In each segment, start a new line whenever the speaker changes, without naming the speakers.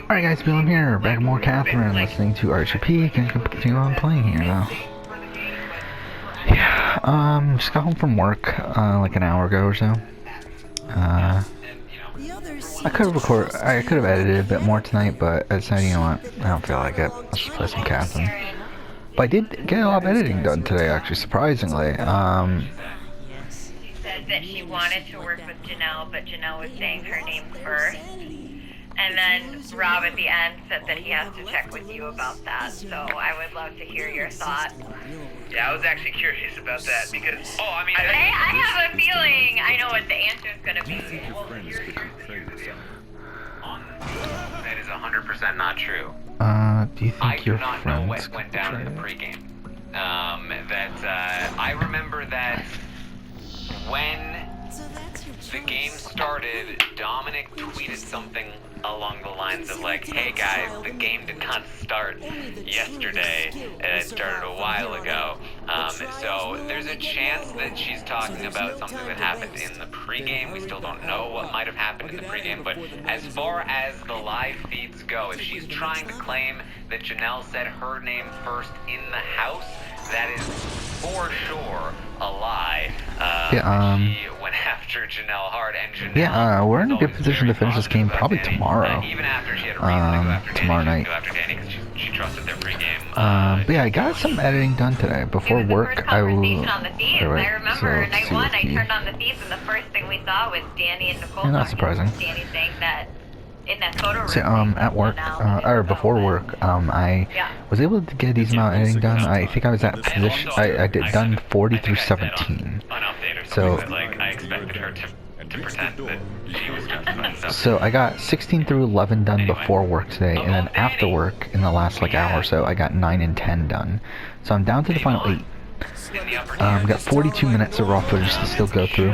Alright guys, Bill here, back with more Catherine, listening to Archer Peak, and continue on playing here now. Yeah, just got home from work, like an hour ago or so. I could have edited a bit more tonight, but I decided, you know what, I don't feel like it. Let's just play some Catherine. But I did get a lot of editing done today, actually, surprisingly.
She said that she wanted to work with Janelle, but Janelle was saying her name first. And then Rob at the end said that he has to check with you about that, so I would love to hear your thoughts.
Yeah, I was actually curious about that because,
I have a feeling I know what the answer is going to be.
Well, here's the deal. That is 100% not true.
Do you think your friends
I do not know what went down in the pregame. I remember that when the game started, Dominic tweeted something along the lines of like, hey guys, the game did not start yesterday, it started a while ago. So there's a chance that she's talking about something that happened in the pregame. We still don't know what might have happened in the pregame, but as far as the live feeds go, if she's trying to claim that Janelle said her name first in the house, that is for sure a lie. She went after Janelle hard, and Janelle
we're in a good position to finish this game probably tomorrow.
Even after she had a reason to go after
tomorrow
Danny,
night.
Go after Danny because she trusted their pregame.
But yeah, I got some editing done today. Before work, I will.
On the feeds. I remember night one, I turned on the feeds, and the first thing we saw was Danny and Nicole.
Not surprising.
Danny saying that in that photo room.
So, at work, or before work, I was able to get a decent amount of editing done. I think I was at position, I did done 40 through 17. So,
I expected her to pretend that she was justified.
So I got 16 through 11 done before work today, and then after work, in the last like hour or so, I got 9 and 10 done. So I'm down to the final 8. Got 42 minutes of raw footage to still go through.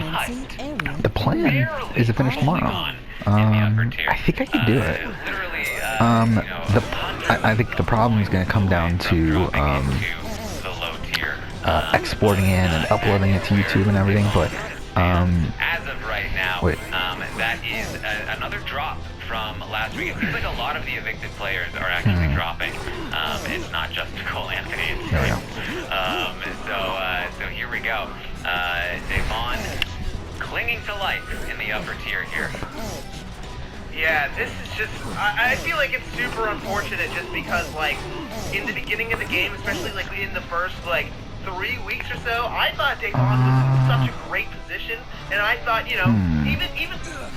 The plan is to finish tomorrow. I think I can do it. I think the problem is going to come down to exporting in and uploading it to YouTube and everything, but
as of right now,
wait.
That is another drop from last week. It seems like a lot of the evicted players are actually dropping. It's not just Nicole Anthony. So here we go. Devon clinging to life in the upper tier here.
Yeah, this is just, I feel like it's super unfortunate just because, like, in the beginning of the game, especially, like, in the first, like, 3 weeks or so, I thought Devon was in such a great position, and I thought, you know, even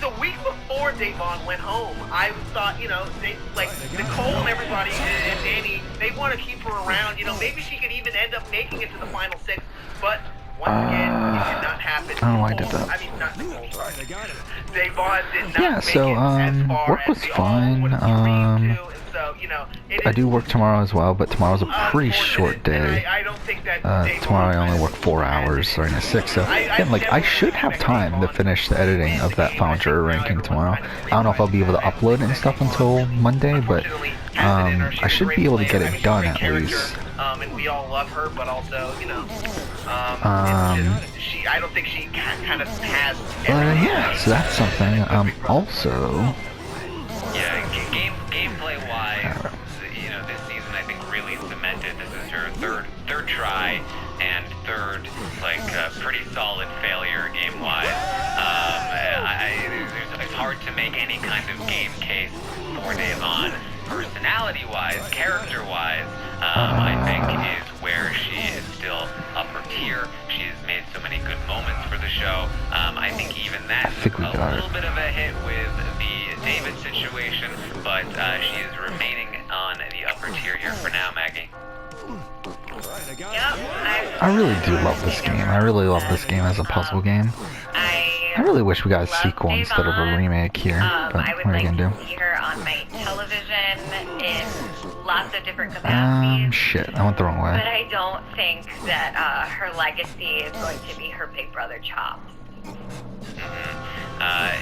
the week before Devon went home, I thought, you know, Nicole and everybody and Danny, they want to keep her around, you know, maybe she could even end up making it to the final 6, but once again, it did not happen.
I don't know why I did that.
I mean, not Nicole, sorry. Devon did not
yeah, so, work was fine.
So, you know,
I do work tomorrow as well, but tomorrow's a pretty short day.
I don't think that
tomorrow I only work 4 hours, starting at 6, so again, like, I should have time to finish the editing of that Final Juror ranking tomorrow. I don't know if I'll be able to upload it and stuff until Monday, but I should be able to get it done at least.
And we all love her, but also, you know, I don't think she kind of has.
Yeah, so that's something. Also.
Yeah, gameplay-wise, you know, this season I think really cemented. This is her third try and third, like, pretty solid failure game-wise. It's hard to make any kind of game case for Devon. Personality-wise, character-wise, I think is where she is still upper tier. She has made so many good moments for the show. I think even that's a little bit of a hit with the David situation, but she is remaining on the upper tier here for now, Maggie.
I really do love this game. I really love this game as a puzzle game. I really wish we got a sequel instead of a remake here, but what are you gonna do?
See her on my television in lots of different capacities.
Shit, I went the wrong way.
But I don't think that her legacy is going to be her Big Brother chops.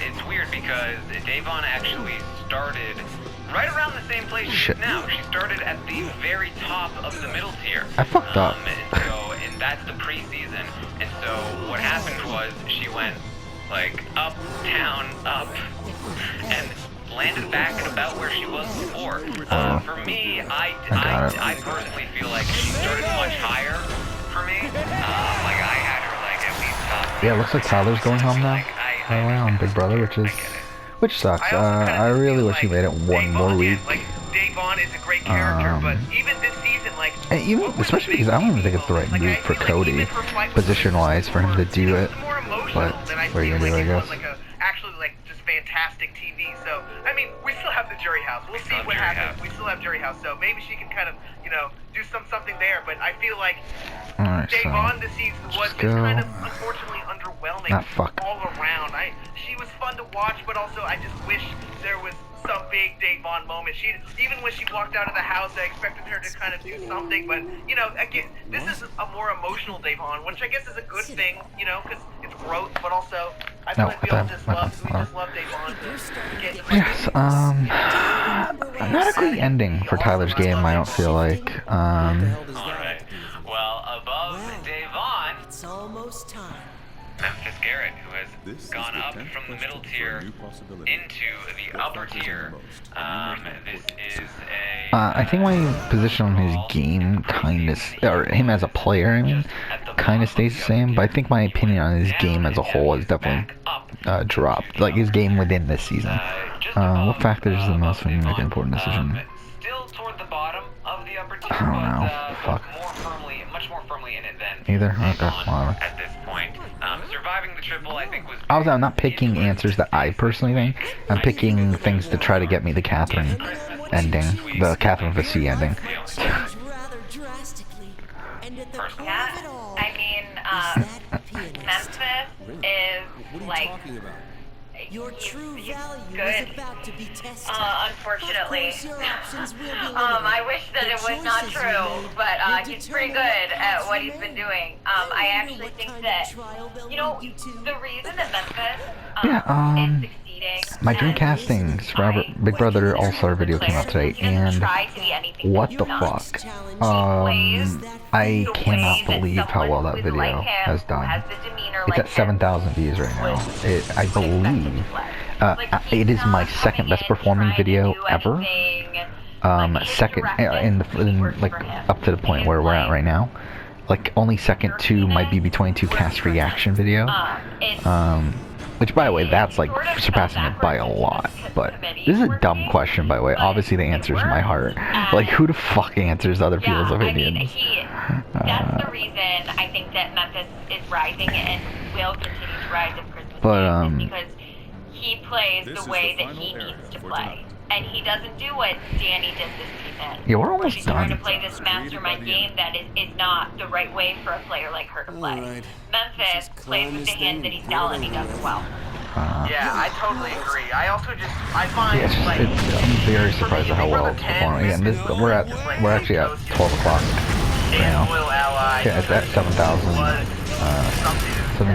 It's weird because Devon actually started right around the same place she is now. She started at the very top of the middle tier.
I fucked up.
And that's the preseason. And so what happened was she went like up, down, up, and landed back at about where she was before. For me, I personally feel like she started much higher for me. Like I had her like at least top.
Yeah, it looks like Tyler's going home now. Oh wow, on Big Brother, which sucks. I really wish he made it one more week.
Like, Dave Vaughn is a great character, but even this season, like...
And even, especially because I don't even think it's the right move for Cody, position-wise, for him to do it. But, what are you gonna do, I guess?
Actually, like, just fantastic TV, so... I mean, we still have the Jury House. We'll see what happens. We still have Jury House, so maybe she can kind of, you know, do something there, but I feel like...
Alright,
Dave
so...
Vaughn this season was just kind of, unfortunately, underwhelming all around. She was fun to watch, but also I just wish there was some big Dave Vaughn moment. Even when she walked out of the house, I expected her to kind of do something, but, you know, again, this is a more emotional Dave Vaughn, which I guess is a good thing, you know, because it's growth, but also, I feel like we just love Dave Vaughn.
Yes, not a great ending for Tyler's game, I don't feel like.
Alright, well, above Dave Vaughn,
It's almost time.
Memphis Garrett, who has gone up from the middle tier into the upper tier. This is a...
I think my position on his game kind of, or him as a player, I mean, kind of stays the same, but I think my opinion on his game as a whole has definitely dropped. Like, his game within this season. What factors is the most when you make an important decision?
Still toward the bottom of the upper tier,
I don't know. Fuck.
Much more firmly in it than
Either? Okay, whatever.
at this point. Surviving the triple, I think, was...
I'm not picking answers that I personally think. I'm picking things to try to get me the Catherine ending. The Catherine Vassie ending.
Yeah, I mean, Memphis is like...
Your true
he's
value
good.
is about to be tested.
Unfortunately.
Of course, your options will be
I
limited.
wish that it was not true, but he's pretty good at what he's been doing. I actually think that, you know, the reason that Memphis is succeeding...
My Dreamcasting Big Brother All-Star video came out today, and what the fuck? I cannot believe how well that video has done. It's at 7,000 views right now. I believe it is my second best performing video ever. Second in like up to the point where we're at right now. Like only second to my BB22 cast reaction video. Which, by the way, that's like surpassing it by a lot. But this is a dumb question, by the way. Obviously, the answer is my heart. Like, who the fuck answers other people's opinions?
That's the reason I think that Memphis is rising and will continue to rise at Christmas Eve, because he plays the way that he needs to play. And he doesn't do what Danny did this season.
Yeah, we're almost
She's trying to
done.
play this mastermind game that is not the right way for a player like her to play. Memphis plays with the hand that he's dealt, and he does it well.
Yeah, I totally agree. I also I find,
Yeah,
like...
I'm very surprised at how well it's performing. Again, we're actually at 12 o'clock right now. Yeah, it's at 7,000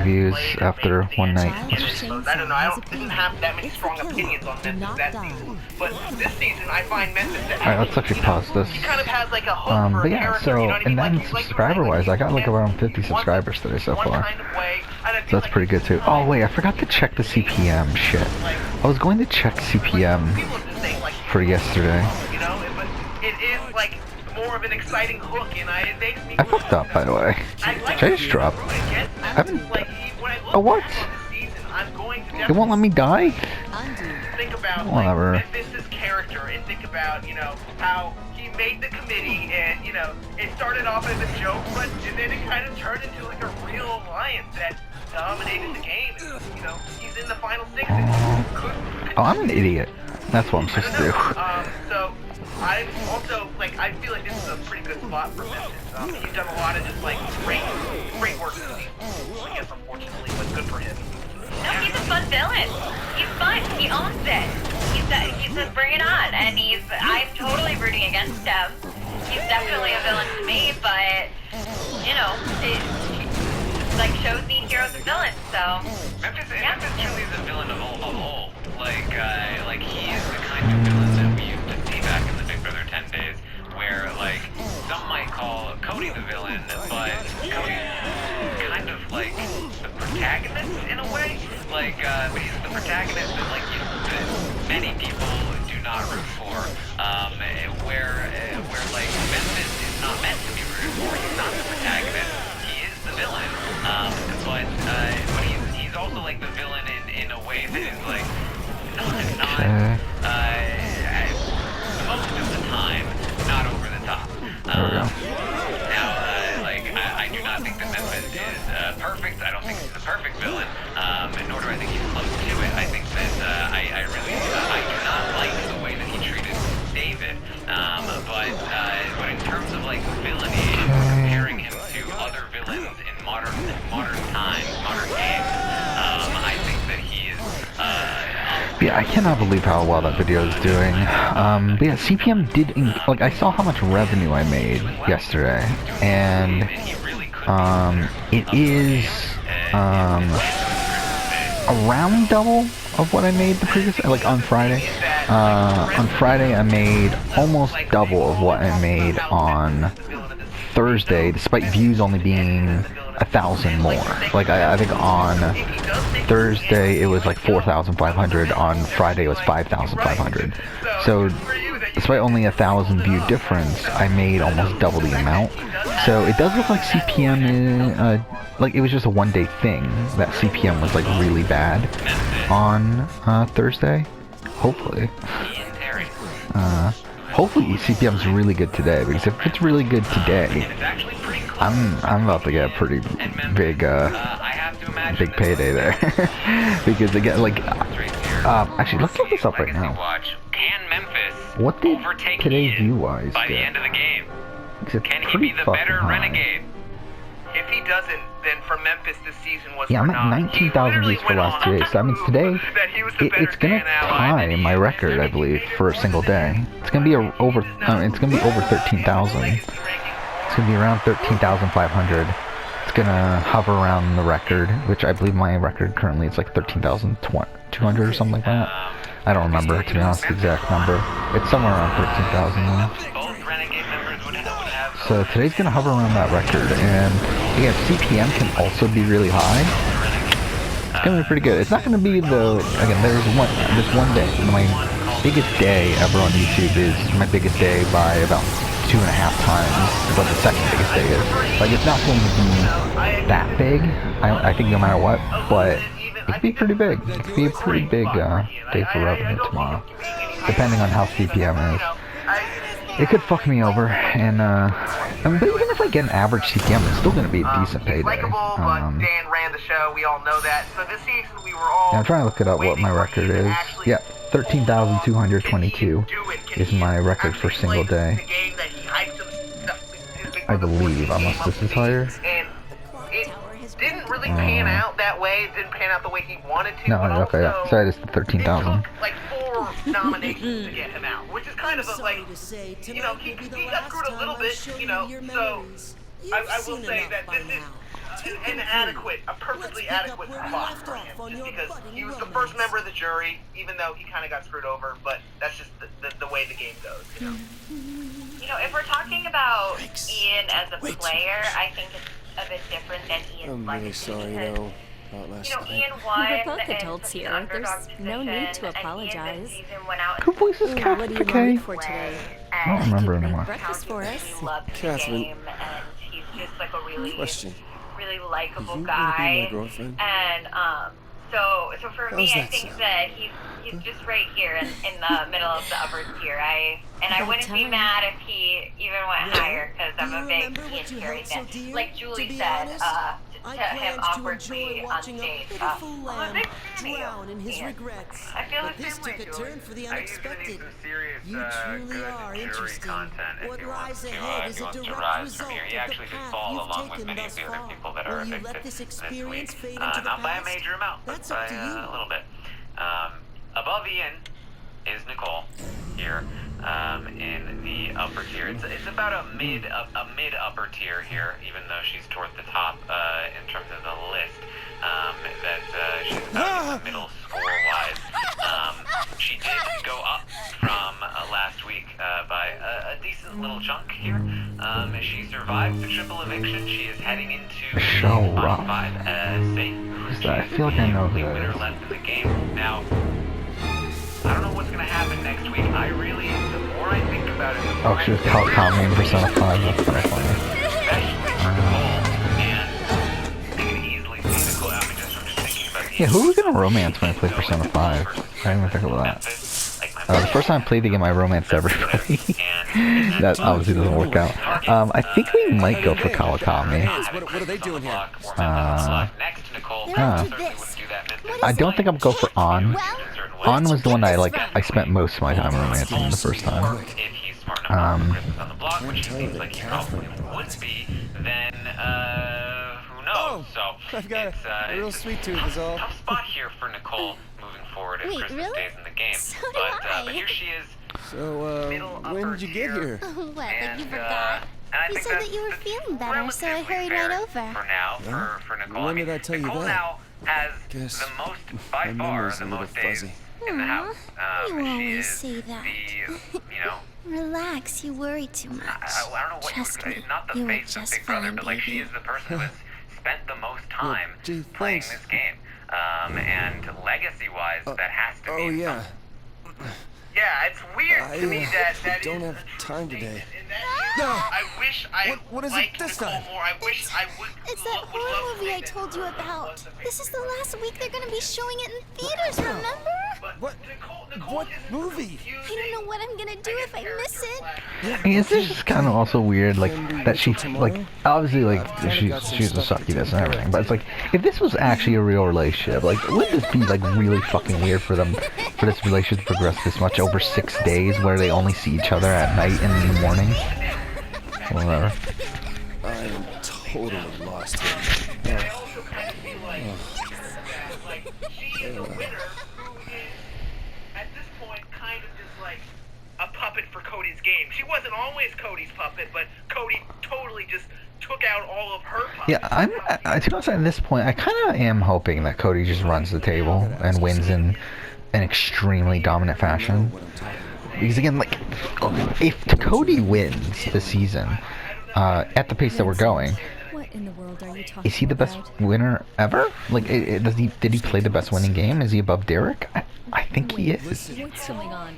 views after one night.
I don't know, I didn't have that many strong opinions on Memphis that season. But this season, I find Memphis...
Alright, let's actually pause this.
He kind of has like a hook for a
But yeah,
character,
so,
you know what I
and
mean?
then
Like, he's like
subscriber-wise, I got like around 50 subscribers today so far. So that's pretty good too. Oh wait, I forgot to check the CPM, shit. I was going to check CPM for yesterday.
You know, but it is like more of an exciting hook, and it makes me...
I fucked up, by the way. Should I just drop? Oh, what? It won't let me die?
Think about
Whatever.
like Memphis' character, and think about, you know, how he made the committee, and, you know, it started off as a joke, but then it kind of turned into like a real alliance that dominated the game. And, you know, he's in the final six.
Oh, I'm an idiot. That's what I'm supposed to do.
So I also, like, I feel like this is a pretty good spot for Memphis. He's done a lot of just like great work this season. I guess unfortunately, but good for him.
No, he's a fun villain. He's fun. He owns it. He says, bring it on. And I'm totally rooting against him. He's definitely a villain to me, but, you know, like, shows need heroes and villains, so.
Memphis truly is a villain of all. Like, he is the kind of villain that we used to see back in the Big Brother 10 days, where, like, some might call Cody the villain, but Cody's kind of like the protagonist in a way. Like, he's the protagonist that, like, that many people think he's the perfect villain, nor do I think he's close to it. I think that I really I do not like the way that he treated David. But in terms of like villainy, comparing him to other villains in modern times, modern games, I think that he is.
Yeah, I cannot believe how well that video is doing. But yeah, CPM did, like, I saw how much revenue I made yesterday, and, it is, around double of what I made the previous, like, on Friday. On Friday I made almost double of what I made on Thursday, despite views only being 1,000 more. Like, I think on Thursday it was like 4,500, on Friday it was 5,500. So, despite only 1,000 view difference, I made almost double the amount. So, it does look like CPM is, like, it was just a one-day thing, that CPM was, like, really bad on, Thursday. Hopefully. Hopefully CPM's really good today, because if it's really good today, I'm about to get a pretty big big payday there. Because again, like, actually, let's look this up right now.
Can Memphis
What did
overtake
today's
Ian
view-wise
by the
get?
end of the game?
Because it's
Can he
pretty
be the
fucking
better
high.
renegade?
If he doesn't, then for Memphis this season was
Yeah, I'm
for
at
naught.
19,000 views for last 2 days, so that means today, it's gonna tie my record, I believe, for a single day. It's gonna be over 13,000. It's gonna be around 13,500. It's gonna hover around the record, which I believe my record currently is like 13,200 or something like that. I don't remember, to be honest, the exact number. It's somewhere around 13,000 now.
Both renegade members would have
So today's gonna hover around that record, and again, CPM can also be really high. It's gonna be pretty good. It's not gonna be again, there's one day. My biggest day ever on YouTube is my biggest day by about 2.5 times what the second biggest day is. Like, it's not going to be that big, I think, no matter what, but it could be pretty big. It could be a pretty big day for revenue tomorrow, depending on how CPM is. It could fuck me over, and but even if I get an average CPM, it's still going to be a decent payday.
Likable, but Dan ran the show. We all know that. So this season we were all.
Yeah, I'm trying to look it up what my record is. Yeah, 13,222 is my record for single day. I believe, unless this is higher.
And it didn't really pan out that way. It didn't pan out the way he wanted to.
No,
but
okay, yeah.
also,
So it is
it
13,000.
took like 4 nominations to get him out, which is kind of a, like, you know, he got screwed a little bit, you know. So I will say that this is an adequate, a perfectly adequate spot for him, just because he was the first member of the jury, even though he kind of got screwed over. But that's just the way the game goes, you know.
You know, if we're talking about Ian as a player, I think it's a bit different than Ian's legacy because,
about last
you know,
night.
Ian won.
We're both
in
adults
such an
here.
underdog
There's no
position,
need to
and
apologize.
Ian this season went out
Who voices
and
What do you
Catherine
want
K?
for today?
I don't remember
Make
anymore.
breakfast for us.
He loves the
Catherine.
game, and he's just like a really,
Question.
really likable
You wanna be
guy.
my girlfriend?
And so for
How's
me, I
that
think
sound?
that he's just right here in the middle of the upper tier. I wouldn't be
time.
mad if he even went higher because I'm a big Ian Terry fan. Like Julie said, to him awkwardly on stage. I'm a big fan of you, Ian. I feel the
This
same way,
took a
Julie.
turn for the
I think you're gonna need
unexpected.
some serious,
You truly
good
are
jury
interesting.
content if
What
you want
lies
to,
ahead
if
is
you
a
want to
direct
rise from
result
here.
of
He
the
actually did
path
fall
you've
along with
taken
many of
thus
the other
far.
people that are
Will you
evicted
let this
this
experience
week.
fade into the
Not by a
past?
major amount, but
That's
by
up to you.
a little bit. Above Ian is Nicole here. In the upper tier, it's about a mid upper tier here, even though she's toward the top in terms of the list. That she's about in the middle score wise. She did go up from last week by a decent little chunk here. She survived the triple eviction. She is heading into
So
the
rough.
bottom 5 safe.
Who's that? I feel like I know who
The
that
winner
is.
left in the game. Now, I don't know what's gonna happen next week. The more I think about it, the more
Oh, she was Kawakami in Persona 5. That's kind of funny.
especially for Nicole, and I can easily see Nicole. I mean, just from thinking about the
Yeah, who are we gonna romance when I play Persona 5? I didn't even think about that. The first time I played the game, I romanced everybody. That obviously doesn't work out. I think we might go for Kawakami.
What are they doing here?
Next to Nicole Nicole
They're
Huh.
up to
certainly
this.
wouldn't do that in
What
this
I don't think I'm go for On.
Well,
On was the one
Where'd you
I
get this from?
spent most of my time romancing the first time.
If he's smart enough to Christmas on the block, which he
Can't tell you
seems
that
like he
Catherine
probably would
was.
be, then who knows?
Oh,
So
I've got
it's,
a real
it's
sweet tooth is all.
tough spot here for Nicole moving forward as
Wait,
Christmas
really?
stays in the game.
So do
but
I.
here she is.
So,
Middle
when
upper
did you get
tier.
here?
What, like
And,
you forgot?
and I
You
think
said
that's-
that you were
that's
feeling better, so I
relatively
hurried
fair
right over.
For now,
Yeah?
for Nicole.
When
I mean,
did I tell you
Nicole
that?
now has
Guess
the most, by
my
far,
memory's
the
a little
most days
fuzzy.
in the
Aw,
house.
you
She
always
is
say that. Relax, you worry too much.
I don't know what
Trust
you would,
me,
not the
you will
face of
just
Big Brother,
fine,
but like she
baby.
is the person who has spent the most time
gee,
playing
thanks.
this game. And legacy-wise, that has to
Oh,
be
yeah.
Yeah, it's weird to me that
don't
is
have
a true
time
statement.
today.
And that
No.
I wish I
What is it
liked
this
Nicole
time?
more. I wish I would.
It's that
would love
horror
to
movie I
think that
told you
her
about.
was the
This is the
favorite.
last week they're gonna be showing it in theaters, remember?
But
What?
Nicole
What
isn't
movie?
I don't know what I'm gonna do if I miss it.
I mean, it's just kind of also weird, like, that she, like, obviously, like, she's a succubus and everything, but it's like, if this was actually a real relationship, like, wouldn't this be, like, really fucking weird for them, for this relationship to progress this much over 6 days where they only see each other at night and in the morning? Whatever.
I am totally lost here.
And I also kind of feel like, like she is a winner who is, at this point, kind of just like a puppet for Cody's game. She wasn't always Cody's puppet, but Cody totally just took out all of her puppets.
Yeah, to be honest, at this point, I kind of am hoping that Cody just runs the table and wins in an extremely dominant fashion.
What I'm talking about.
Because again, like, if Cody wins the season, at the pace that we're going,
What in the world are you talking
is he the best
about?
winner ever? Like, did he play the best winning game? Is he above Derek? I think he is.
What's going on?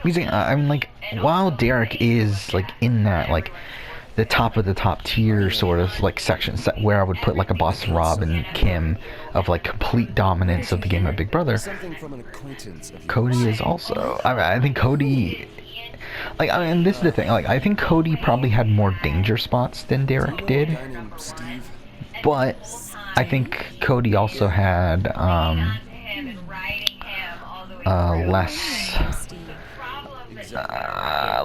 Because I'm like, while Derek is like in that like the top of the top tier sort of like section where I would put like a Boston Rob and Kim of like complete dominance of the game of Big Brother,
Something from an acquaintance of yours.
Cody is also. I think Cody. Like, I mean, this is the thing. Like, I think Cody probably had more danger spots than Derek did,
A guy named Steve.
but I think Cody also had less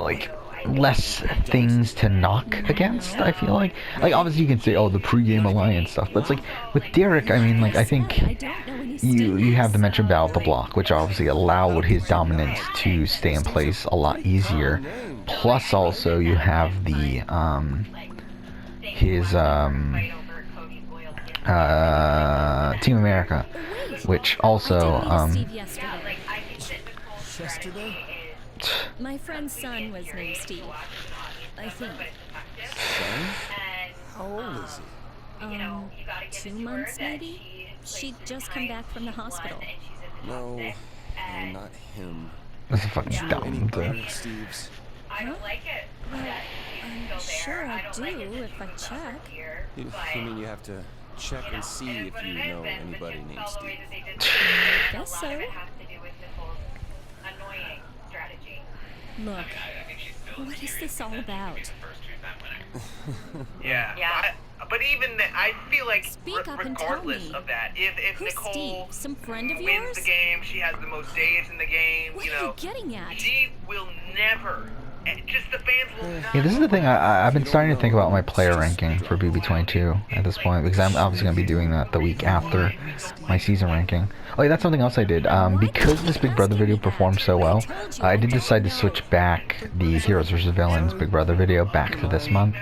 like less things to knock against. I feel like obviously you can say, oh, the pregame alliance stuff, but it's like with Derek, I mean, like, I think
I don't know any
you have the mentioned battle of the block, which obviously allowed his dominance to stay in place a lot easier. Plus, also you have the his Team America, which also
Steve yesterday.
Yesterday?
My friend's son was named Steve. I think.
How old is he?
2 months maybe? She'd just come back from the hospital.
No, not him.
this is fucking dumb.
Any
To,
other Steves?
I'm sure I do if I check.
You mean you have to check and see if you know anybody named Steve?
Guess so. Look, what is this all about?
Yeah.
Yeah.
But even that, I feel like
Speak up and tell
regardless
me.
of that, if
Who's
Nicole
Steve? Some friend of
wins
yours?
the game, she has the most days in the game.
What
you
are
know,
you getting at?
she will never. Just the fans will not.
yeah, this is the thing. I've been starting to think about my player ranking for BB22 at this point, because I'm obviously going to be doing that the week after my season ranking. Oh yeah, that's something else I did. Because this Big Brother video performed so well, I did decide to switch back the Heroes vs. Villains Big Brother video back to this month.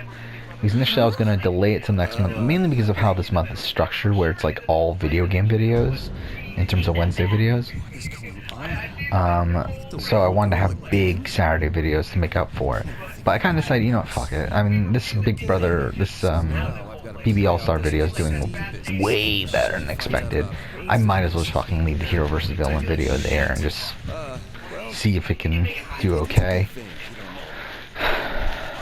Because initially I was going to delay it till next month, mainly because of how this month is structured, where it's like all video game videos, in terms of Wednesday videos. So I wanted to have big Saturday videos to make up for it. But I kind of decided, you know what, fuck it. I mean, this Big Brother, this BB All-Star video is doing way better than expected. I might as well just fucking leave the Hero vs. Villain video there and just see if it can do okay.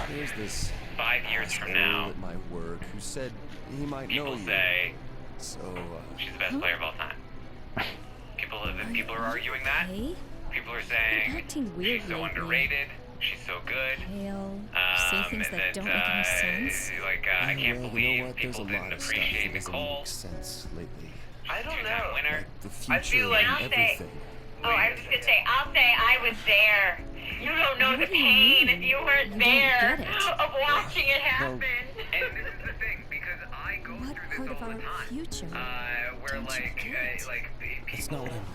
Here's this
5 years from now,
at my work who said he might know
people
you.
say
So,
she's the best player of all time. People are arguing that.
Hey,
People are
you're
saying
acting weird
she's so
lately.
underrated. She's so good.
Hale, say things that don't make any sense?
Like, I can't
Well, you know
believe
what? There's a
people didn't
lot of stuff that
appreciate
doesn't
Nicole.
make sense lately.
I don't
Two-time
know.
winner.
The
I
future
feel like-
and
I'll say-
everything.
Oh, I was just gonna say, I'll say I was there. You don't know the
What do you
pain
mean?
if you weren't
I don't
there
get it.
of watching it happen.
And this is the thing, because I go
What
through
part
this
of
all
our
the time.
future?
Where
don't you
like,
get?
like
That's not
people
what I meant.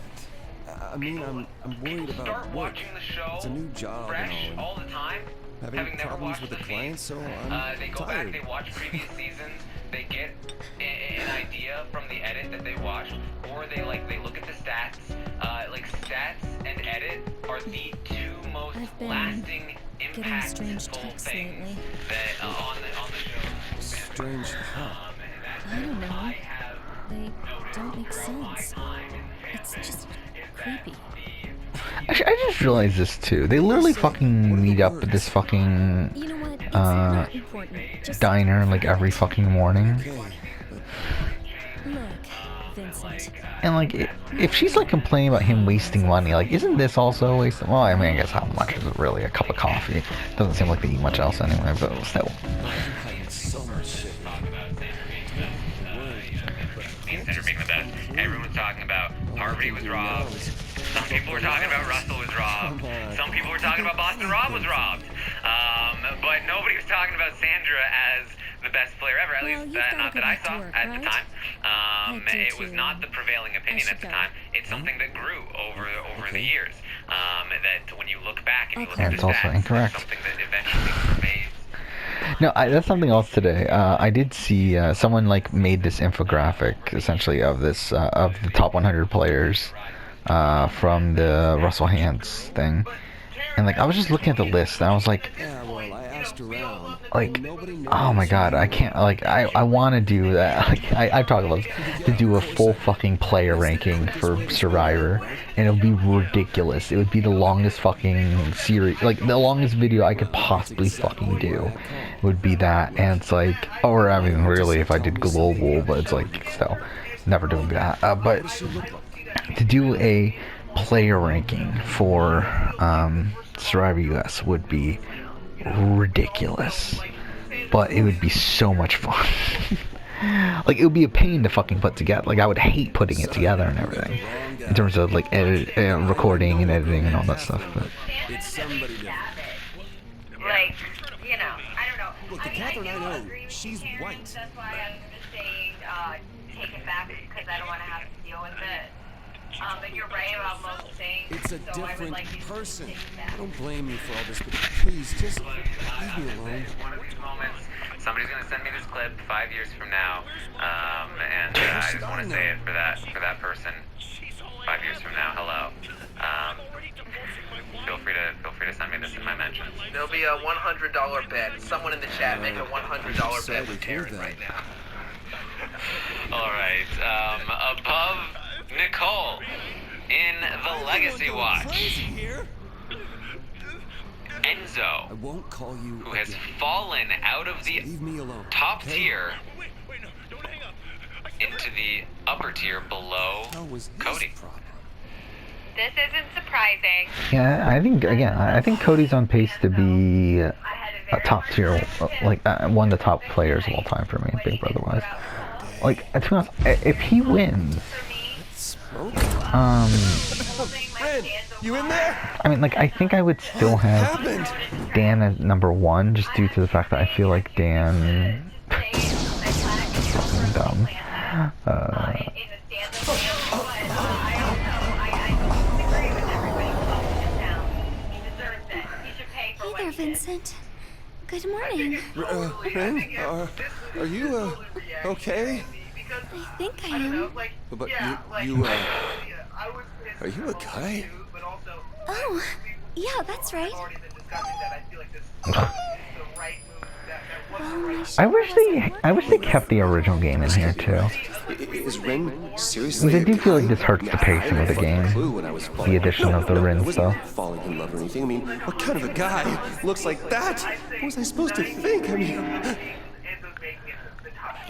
I mean, I'm worried
start
about work.
watching the show
It's a new job
fresh
and all.
all the time,
Having
having never
problems
watched
with the
feed.
clients, so I'm
They go
tired.
back, they watch previous seasons, they get an idea from the edit that they watched, or they look at the stats. Like stats and edit are the two most
I've been
lasting,
getting strange
impactful
texts
things
lately.
that on the show.
Strange, huh?
I don't know. They don't make sense. It's just creepy.
Actually, I just realized this too. They literally fucking meet up at this fucking
You know what? It's not important. Just
diner like every fucking morning.
Okay, but
look, Vincent.
And like, if she's like complaining about him wasting money, like, isn't this also a waste? Well, I mean, I guess how much is it really? A cup of coffee? Doesn't seem like they eat much else anyway, but still.
I'm hiding so much shit.
Center being the best. Everyone's talking about Harvey was robbed. Some people were talking about Russell was robbed. Some people were talking about Boston Rob was robbed. But nobody was talking about Sandra as the best player ever. At
Well,
least
you've gotta
not
go
that I
back to
saw
work,
at the
right?
time.
I do
It was
too.
not the prevailing opinion
I
at the
should
time.
go.
It's something that grew over the years. That when you look back and you look
Okay.
at the
That's also
stats,
incorrect.
it's something that eventually pervades.
No, that's something else today. I did see someone like made this infographic essentially of this of the top 100 players from the Russell Hands thing, and like I was just looking at the list and I was like,
Yeah, well, I asked around.
like,
Nobody knows.
oh my god, I can't, like, I want to do that. Like, I've talked about this, to do a full fucking player ranking for Survivor, and it would be ridiculous. It would be the longest fucking series, like, the longest video I could possibly fucking do would be that, and it's like, or I mean, really, if I did global, but it's like, still, never doing that. But to do a player ranking for Survivor US would be ridiculous, but it would be so much fun. Like, it would be a pain to fucking put together. Like, I would hate putting it together and everything in terms of like recording and editing and all that stuff. But
It's somebody different.
Like, you know, I don't know.
Look, the
I mean,
Catherine I
do
know,
agree with
she's
you, Karen.
white.
That's why I'm just saying, take it back because I don't want to have to deal with it. But you're right about most things.
It's a
so I would
different
like you to
person.
take it
I
back.
don't blame you for all this, but please, just leave me alone.
One of these moments, somebody's gonna send me this clip 5 years from now, and I just want to say it for that person. 5 years from now, hello. Feel free to send me this in my mentions.
There'll be a $100 bet. Someone in the chat make a $100 bet with
Sorry to
Taryn
hear
right
that.
now.
All right, above Nicole in the Legacy Watch,
I
Enzo,
won't call you
who has
again.
fallen out of the
Leave me alone.
top
okay?
tier into the upper tier below
How was his
Cody.
problem?
This isn't surprising.
yeah, I think again, I think Cody's on pace to be
I had a
a
very
top tier, like one of the top players of all time for me, Big Brother wise. Like, to be honest, if he wins,
Smoke?
Fred,
You in there?
I mean, like, I think I would still have
Happened?
Dan as number one, just due to the fact that I feel like Dan is fucking dumb.
Hey there, Vincent. Good morning.
Ren, are you, okay?
I think I am.
But are you a guy?
Oh, yeah, that's right. Well,
I wish they kept the original game in here too.
Is Ren seriously?
I do feel like this hurts the pacing of the game. The addition of the Rin
I wasn't
stuff.
falling in love or anything. I mean, what kind of a guy looks like that? What was I supposed to think? I mean,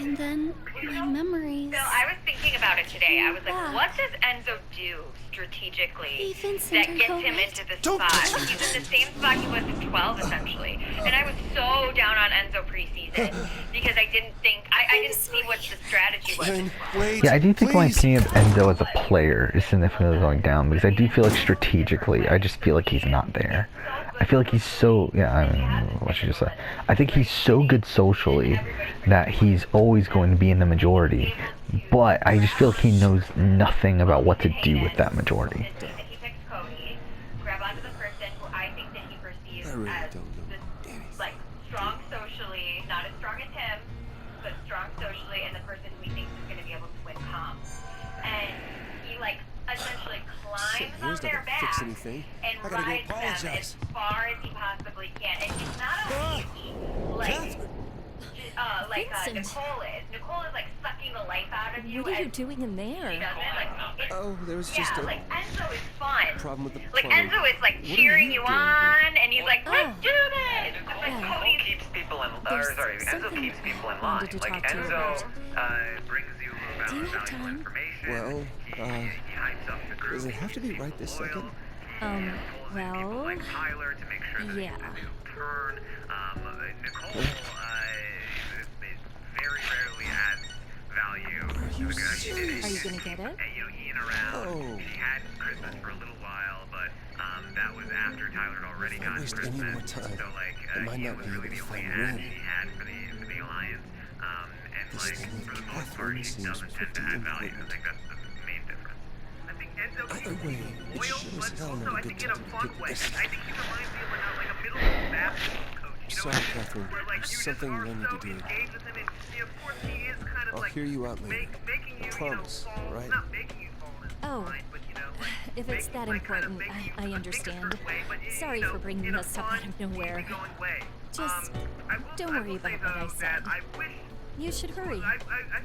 And then my memories.
Bill, I was thinking about it today. I was like,
Yeah.
what does Enzo do strategically
Hey, Vincent,
that
are
gets
you
him
alright?
into this
Don't
spot?
touch me.
He's in the same spot he was at 12, essentially. And I was so down on Enzo preseason because I didn't think, I didn't see what the strategy was.
Ren, wait.
Yeah, I do think my
please.
opinion of Enzo as a player is significantly going down because I do feel like strategically, I just feel like he's not there. I feel like he's so, yeah, I mean, what you just said. I think he's so good socially that he's always going to be in the majority, but I just feel like he knows nothing about what to do with that majority.
He picks Cody, grab onto the person who I think that he perceives
I really
as
don't know
this,
anything.
like, strong socially, not as strong as him, but strong socially, and the person who he thinks is going to be able to win comps. And he, like, essentially climbs on
Here's
their
not gonna fix
back
anything.
and
I gotta go
rides them
apologize.
as far as he possibly can. And it's not only is he, like,
Catherine.
Vincent.
Nicole is. Nicole is, like, sucking the life out of you.
What are you
and
doing in
she
there?
doesn't, like, it's,
Oh, there was
yeah,
just a
like, Enzo is fun.
problem with the
Like,
plumbing.
Enzo is, like,
What are
cheering
you
you
doing here?
on, and he's like, let's
Oh.
do this! It's like,
Yeah.
Nicole
Cody's
keeps people in,
There's
Enzo
something
keeps people in
I
line.
wanted to
Like,
talk to you
Enzo
about.
brings you
Do you have
valuable
time?
information.
Well,
he hypes up the group.
does it have to be right this
Loyal.
second?
People
Well,
like Tyler to make sure that
yeah.
they do turn. Nicole is very rarely adds value to the guy. She did
Are you gonna get it?
Ian around.
Oh.
She had Christmas for a little while, but that was after Tyler had already
If I
gotten
waste any
Christmas.
more time,
So like,
I might
Ian
not
was
be
really
able
the
to
only
find
ad
Ren.
she had for the alliance. And
This
like
thing with
for the most part,
Catherine
she
seems
doesn't tend to
pretty
add value. I
important.
think that's the main difference. I think Enzo
Either way, it
loyal,
sure as
but
hell
also
not
I
a good
think in a
time to
fun
pick
way.
this.
I think he reminds me of like a middle school basketball coach. You know
Sorry,
what I mean?
Catherine.
Where like
There's
you just
something
are
I need
so
to do.
engaged with him, and of course he is kind of
I'll
like
hear you out later.
making you,
Promise,
you know, fall,
right?
not making you fall in his
Oh.
line, but you know, like
If it's that
like, kind of
important,
make you
I
think a
understand.
certain way, but, you
Sorry
know,
for bringing
in a
this up
fun,
out of nowhere.
easygoing way.
Just
I will-
don't
I
worry
will say,
about what I
though,
said.
that I wish
You should hurry.
I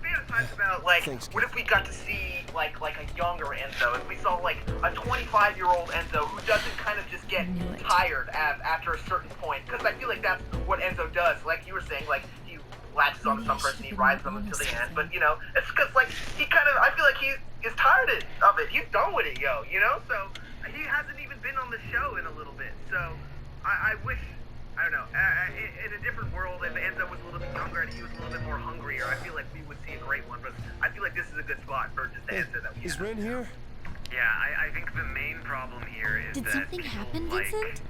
fantasize about, like,
Thanks,
what if we got to see, like a younger Enzo? If we saw, like, a 25-year-old Enzo who doesn't kind of just get
Knew it.
tired after a certain point. Because I feel like that's what Enzo does. Like you were saying, like, he latches onto
Maybe
some
I
person,
should've
he
been
rides
more
them until the
honest
end.
with
But,
him.
you know, it's because, like, he kind of, I feel like he is tired of it. He's done with it, you know? So, he hasn't even been on the show in a little bit. So, I wish... I don't know. In a different world, if Enzo was a little bit younger and he was a little bit more hungrier, I feel like we would see a great one. But I feel like this is a good spot for just the
Hey,
Enzo that we
is
have.
Ren here?
Yeah, I think the main problem here is
Did
that
something
people
happen,
like
Vincent?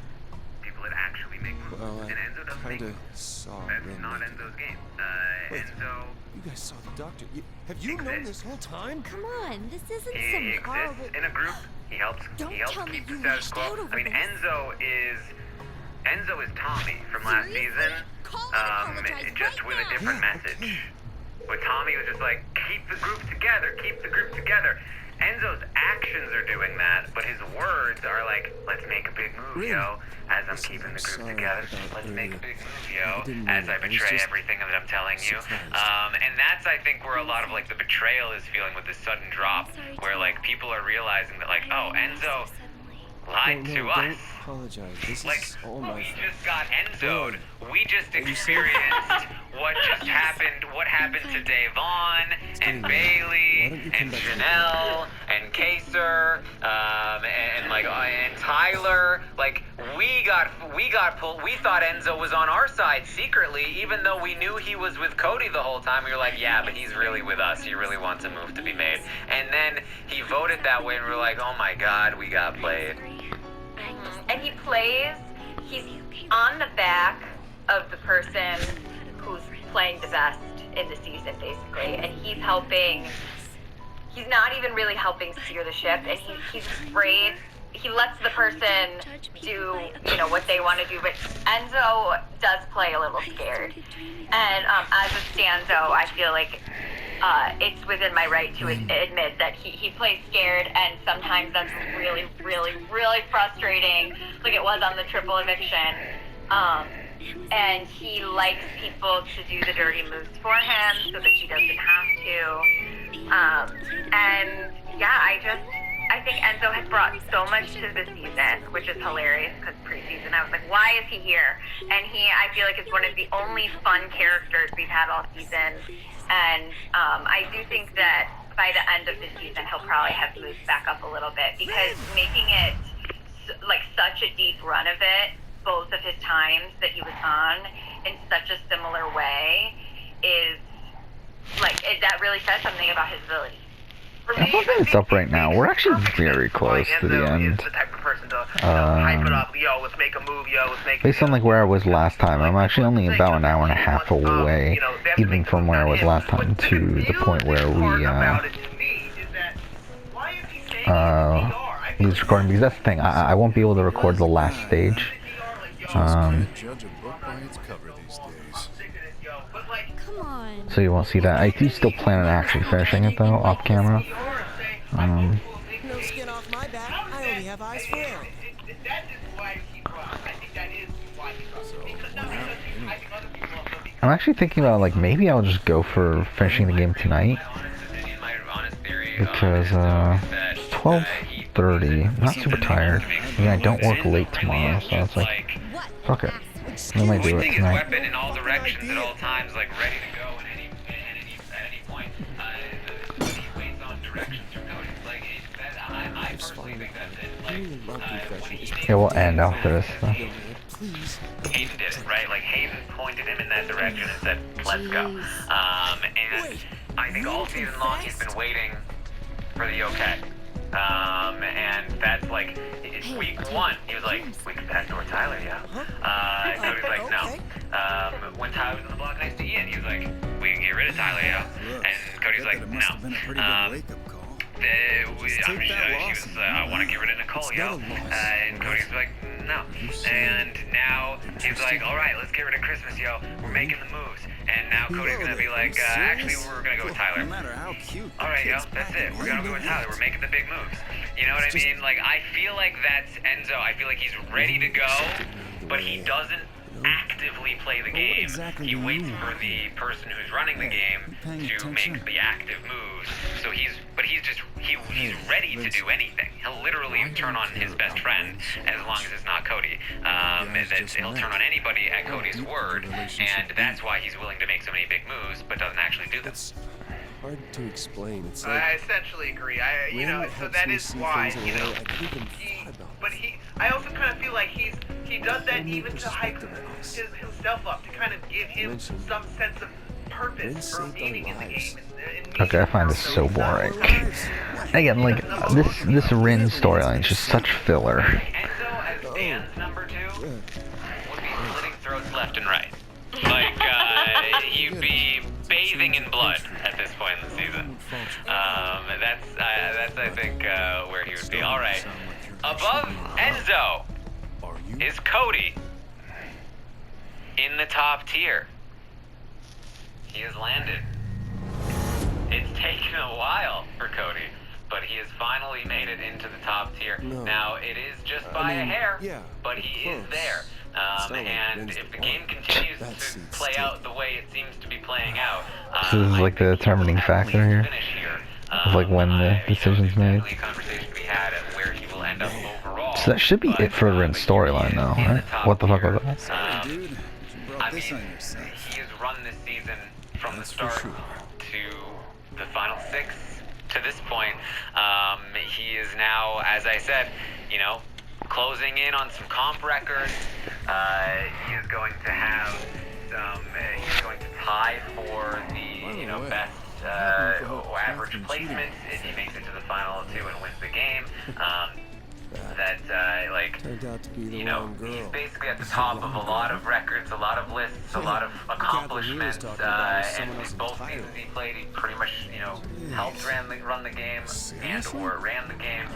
people that actually make moves,
Well,
and Enzo doesn't make
kinda
moves.
saw
That's
Ren
not
make it.
Enzo's game.
Wait.
Enzo,
You guys saw the doctor. Have you known this whole time?
Come on, this isn't
he
some
exists
horrible.
in a group. He helps.
Don't
he helps
tell me
keep
you
the status
lashed
quo.
out over
I mean,
this.
Enzo is Tommy from last
Seriously?
season.
Call and apologize
Just
right
with
now.
a different
Yeah,
message.
okay.
Where Tommy was just like, keep the group together, keep the group together. Enzo's actions are doing that, but his words are like, let's make a big move,
Really?
yo. As I'm
Listen,
keeping
I'm
the group
sorry
together,
about
let's make a
earlier.
big move,
I
yo.
didn't
As
mean
I
it. I was
betray
just
everything that I'm telling you.
surprised.
And that's, I think, where a lot of like the betrayal is feeling with this sudden drop, where like people are realizing that like, oh, Enzo lied
No,
to
no,
us.
don't apologize. This
Like,
is all my
we
fault.
just got Enzo'd. We just
Are you
experienced what just happened, what happened to Davon, and
Why
Bailey,
don't you come
and
back to me?
Janelle, and Kaser, and Tyler. Like, we got pulled. We thought Enzo was on our side secretly, even though we knew he was with Cody the whole time. We were like, yeah, but he's really with us. He really wants a move to be made. And then he voted that way, and we were like, oh my God, we got played.
And he's on the back of the person who's playing the best in the season, basically. And he's not even really helping steer the ship, and he's afraid. He lets the person do, what they want to do, but Enzo does play a little scared. And as it stands, though, I feel like it's within my right to admit that he plays scared, and sometimes that's really, really, really frustrating, like it was on the triple eviction. And he likes people to do the dirty moves for him so that he doesn't have to. And yeah, I think Enzo has brought so much to this season, which is hilarious because preseason I was like, why is he here? And I feel like, is one of the only fun characters we've had all season. And I do think that by the end of the season, he'll probably have moved back up a little bit, because making it like such a deep run of it, both of his times that he was on in such a similar way, is like that really says something about his ability.
I'm looking this up right now. We're actually very close to the end.
The type of person to, hype it up. Yo, let's make a move. Yo, let's make.
Based on like where I was last time, I'm actually only about an hour and a half away, even from where I was last time, to the point where we lose recording, because that's the thing. I won't be able to record the last stage.
Judge a book by its cover these days.
Come on.
So you won't see that. I do still plan on actually finishing it though, off camera.
No skin off my back. I only have eyes for air.
I'm actually thinking about like maybe I'll just go for finishing the game tonight, because it's 12:30. I'm not super tired. Yeah, I don't work late tomorrow, so it's like, fuck it. I might do it
Pointing his
tonight.
weapon in all directions at all times, like ready to go at any point. He waits on directions from Cody. Like, I personally think that's it. Like,
Yeah, we'll end after this though.
Hayden did it, right? Like, Hayden pointed him in that direction and said, let's go. And I think all season long he's been waiting for the okay. And that's like, week one, he was like, we can backdoor Tyler, yeah. Cody's like, no. When Tyler was on the block next to Ian, he was like, we can get rid of Tyler, yeah. And Cody's like, no. I want to get rid of Nicole, yo. And Cody's like, no. And now he's like, all right, let's get rid of Christmas, yo. We're making the moves. And now Cody's gonna be like, actually, we're gonna go with Tyler. All right, yo, that's it. We're gonna go with Tyler. We're making the big moves. You know what I mean? Like, I feel like that's Enzo. I feel like he's ready to go, but he doesn't actively play the game. He waits for the person who's running the game to make the active moves. So he's ready to do anything. He'll literally turn on his best friend as long as it's not Cody. That he'll turn on anybody at Cody's word, and that's why he's willing to make so many big moves, but doesn't actually do them.
Hard to explain. It's
I essentially agree. So that is why, I also kind of feel like he does that even to hype himself up, to kind of give him some sense of purpose or meaning in the game.
Okay, I find this so boring. Again, like, this Rin storyline is just such filler.
Enzo as Dan's number 2 would be slitting throats left and right. Like, he'd be bathing in blood at this point in the season. That's I think where he would be. All right, above Enzo is Cody in the top tier. He has landed. It's taken a while for Cody, but he has finally made it into the top tier. Now, it is just by a hair, but he is there. And if the game continues to play out the way it seems to be playing out,
So this is like the determining factor here, of like when the decision's made. So that should be it for Rin's storyline though, right? What the fuck was that?
I mean, he has run this season from the start to the final 6 to this point. He is now, as I said, you know, closing in on some comp records. He is going to have some, he's going to tie for the, you know, best average placement if he makes it to the final 2 and wins the game. You know, he's basically at the top of a lot of records, a lot of lists, a lot of accomplishments, and both seasons he played, he pretty much, you know, helped run the game and/or ran the game.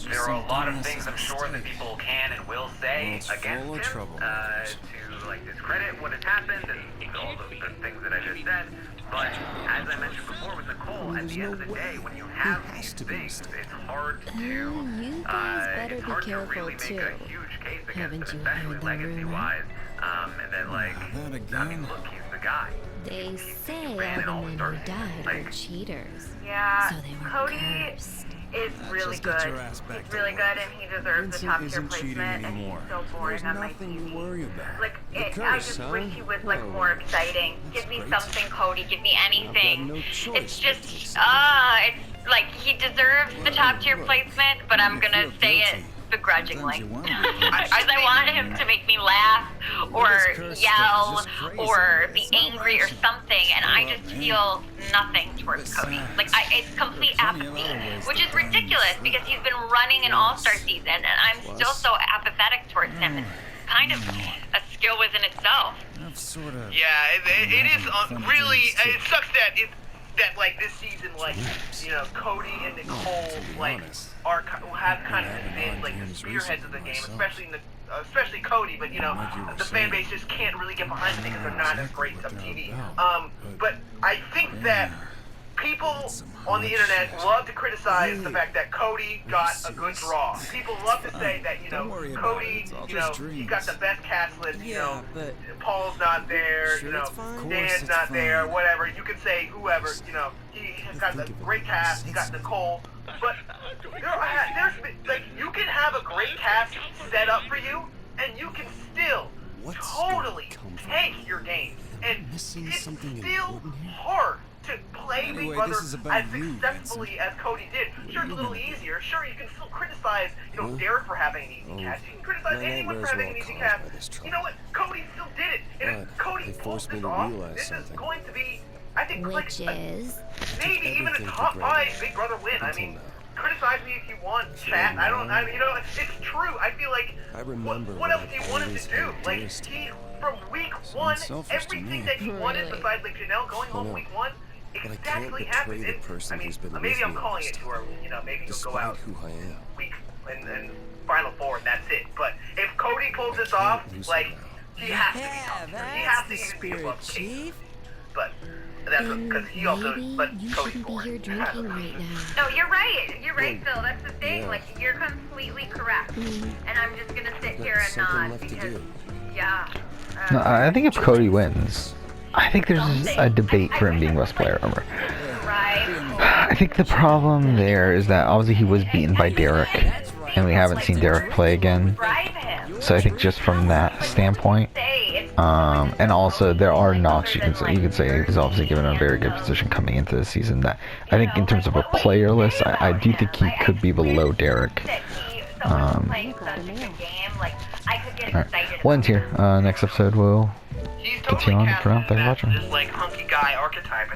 There are a lot of things I'm sure that people can and will say against him to, like, discredit what has happened and all the things that I just said. But as I mentioned before with Nicole, at the end of the day, when you have these things, it's hard to
You guys better be careful
really
too.
make a huge case against
Haven't
him,
you
especially
heard the
legacy-wise. And then, like, I mean, look, he's the guy.
They say all the men who died were cheaters.
Yeah,
So they were
Cody,
cursed.
is really
Just get your
good.
ass back
He's
to
really
work.
good, and he deserves the
Vincent
top tier
isn't cheating
placement. And he's
anymore.
so boring
There's
on my
nothing
TV.
to worry about.
Like,
The
I
curse,
just
huh?
wish he was like
Oh,
more exciting. Give me
great.
something, Cody. Give me anything.
no choice
It's
but to
just,
accept
it's like he deserves the top tier placement, but I'm gonna
feel
say it
guilty.
begrudgingly.
Sometimes you wanna be
Because I want him to make me laugh or
This curse
yell
stuff is just crazy.
or be
It's not
angry or
right.
something, and I
Grow
just
up, man.
feel nothing towards
Besides,
Cody. Like, it's complete
there are plenty of
apathy,
other ways
which
to
is
burn
ridiculous
yourself.
because he's been running an all-star season, and I'm still so apathetic towards him. It's kind of a skill within itself.
I've sort of.
Yeah, it is
Fun
really.
games, too.
It sucks that like this season, like Cody and Nicole like
honest,
have kind of
haven't
been
had
like the
games
spearheads of the
recently
game,
myself.
especially Cody. But
Like you were
the fan
saying.
base just can't really get behind them because they're not as great
Exactly
on
what
TV.
they're about.
But I think that people on the internet love to criticize the fact that Cody got a good draw. People love to say that
Don't worry about
Cody,
it. It's all just
he got
dreams.
the best cast list.
Yeah, but
Paul's not there.
Sure it's fine? Of
Dan's
course
not
it's
there.
fine.
Whatever. You can say whoever. He has got the great cast. He got Nicole. But there's like you can have a great cast set up for you, and you can still
What's
totally
gonna come from
tank
it?
your games.
Am I
And
missing
it's
something
still
important here?
hard to play Big
Anyway,
Brother
this is about
as
you,
successfully as Cody did. Sure, it's a little easier. Sure, you can still criticize, Derek for having an easy cast. You can criticize
my
anyone for
nightmares
having
were
an easy
all
cast.
caused by this trouble.
You know what? Cody still did it. And if
But
Cody
they
pulls
forced me
this
to
off,
realize
this is
something.
going to be, I think, like
Which is
maybe even a
everything for
top
granted.
5 Big Brother win. I
Until
mean,
now.
criticize me if you want, chat. It's true. I feel like
I remember
what
when
else
I
do you want him
always
to do?
had
Like
dearest
he from week 1,
selfish to
everything
me.
that he wanted
Really?
besides like Janelle going home
know.
week 1
But I can't
exactly
betray
happened.
the person
I mean,
who's been
maybe
with
I'm
me all
calling
this
it too early. Maybe he'll go
Despite
out
who I am.
week and final 4 and that's it. But if Cody pulls this off,
lose
like
him now.
he has to be
yeah,
top tier. He
that's
has
the
to even be
spirit,
above Kate.
Chief.
But that's
then
because he also
maybe
but
you
Cody's
shouldn't be
boring.
here drinking right now.
No, you're right. You're right,
Well,
Phil. That's the thing.
yeah.
Like, you're completely correct. And I'm just gonna sit
Got
here and
something
nod
left to
because,
do.
yeah.
No, I think if Cody wins, I think there's a debate for him being best player ever.
Right.
I think the problem there is that obviously he was beaten by Derek, and we haven't seen Derek play again.
Bribe him.
So I think just from that standpoint,
Say it's
and also there are knocks you can say he was obviously given a very good position coming into the season. That I think in terms of a player list, I do think he could be below Derek.
playing such a good game. Like, I could get
Alright,
excited.
we'll end here. Next episode we'll
He's
Continue
totally
on
cast
for now.
as
Thanks for
that,
watching.
this like hunky guy archetype.